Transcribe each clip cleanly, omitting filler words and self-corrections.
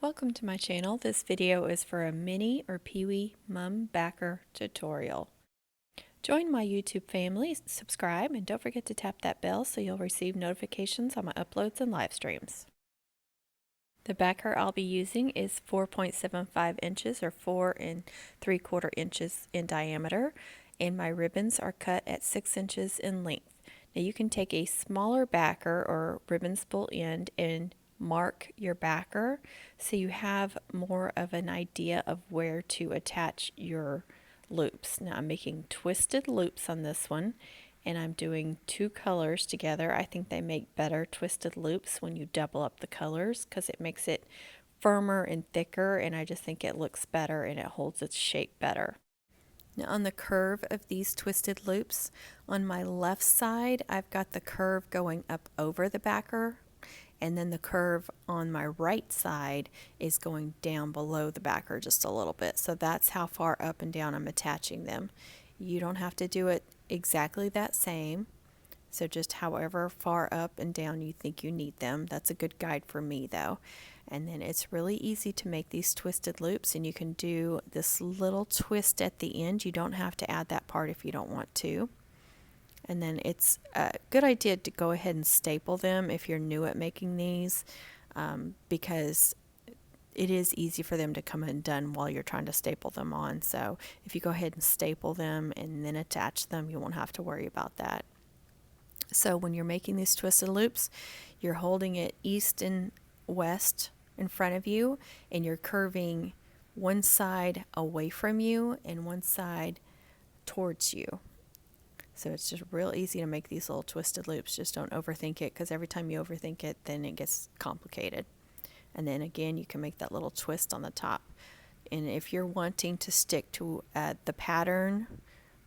Welcome to my channel. This video is for a mini or Peewee mum backer tutorial. Join my YouTube family, subscribe, and don't forget to tap that bell so you'll receive notifications on my uploads and live streams. The backer I'll be using is 4.75 inches or 4 3/4 inches in diameter, and my ribbons are cut at 6 inches in length. Now you can take a smaller backer or ribbon spool end and mark your backer so you have more of an idea of where to attach your loops. Now I'm making twisted loops on this one, and I'm doing two colors together. I think they make better twisted loops when you double up the colors because it makes it firmer and thicker, and I just think it looks better and it holds its shape better. Now on the curve of these twisted loops, on my left side I've got the curve going up over the backer, and then the curve on my right side is going down below the backer just a little bit. So that's how far up and down I'm attaching them. You don't have to do it exactly that same. So just however far up and down you think you need them. That's a good guide for me though. And then it's really easy to make these twisted loops, and you can do this little twist at the end. You don't have to add that part if you don't want to. And then it's a good idea to go ahead and staple them if you're new at making these, because it is easy for them to come undone while you're trying to staple them on. So if you go ahead and staple them and then attach them, you won't have to worry about that. So when you're making these twisted loops, you're holding it east and west in front of you, and you're curving one side away from you and one side towards you. So it's just real easy to make these little twisted loops. Just don't overthink it, because every time you overthink it, then it gets complicated. And then again, you can make that little twist on the top. And if you're wanting to stick to the pattern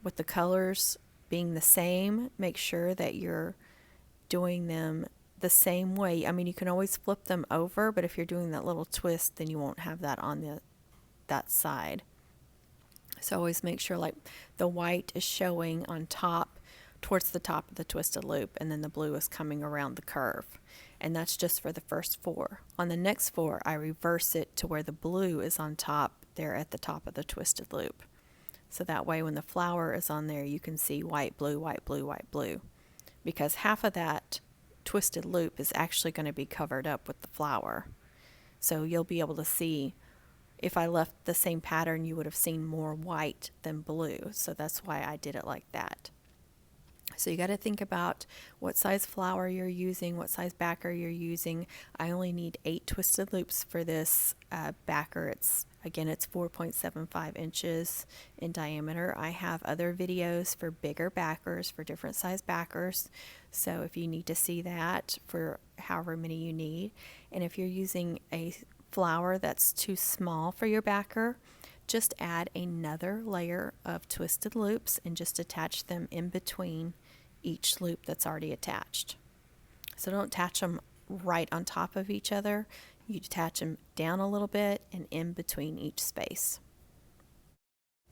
with the colors being the same, make sure that you're doing them the same way. I mean, you can always flip them over, but if you're doing that little twist, then you won't have that on that side. So always make sure like the white is showing on top towards the top of the twisted loop, and then the blue is coming around the curve. And that's just for the first four. On the next four, I reverse it to where the blue is on top there at the top of the twisted loop. So that way when the flower is on there, you can see white, blue, white, blue, white, blue. Because half of that twisted loop is actually going to be covered up with the flower. So you'll be able to see, if I left the same pattern, you would have seen more white than blue. So that's why I did it like that. So you got to think about what size flower you're using, what size backer you're using. I only need 8 twisted loops for this backer. Again, it's 4.75 inches in diameter. I have other videos for bigger backers, for different size backers. So if you need to see that, for however many you need. And if you're using a flower that's too small for your backer, just add another layer of twisted loops and just attach them in between each loop that's already attached. So don't attach them right on top of each other. You attach them down a little bit and in between each space.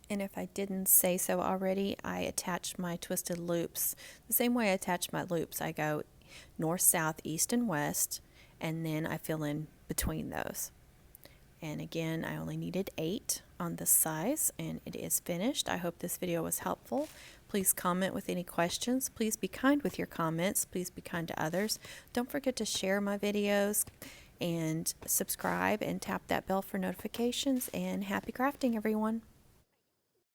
And if I didn't say so already, I attach my twisted loops the same way I attach my loops. I go north, south, east, and west, and then I fill in between those. And again, I only needed 8 on this size, and it is finished. I hope this video was helpful. Please comment with any questions. Please be kind with your comments. Please be kind to others. Don't forget to share my videos and subscribe and tap that bell for notifications, and happy crafting, everyone.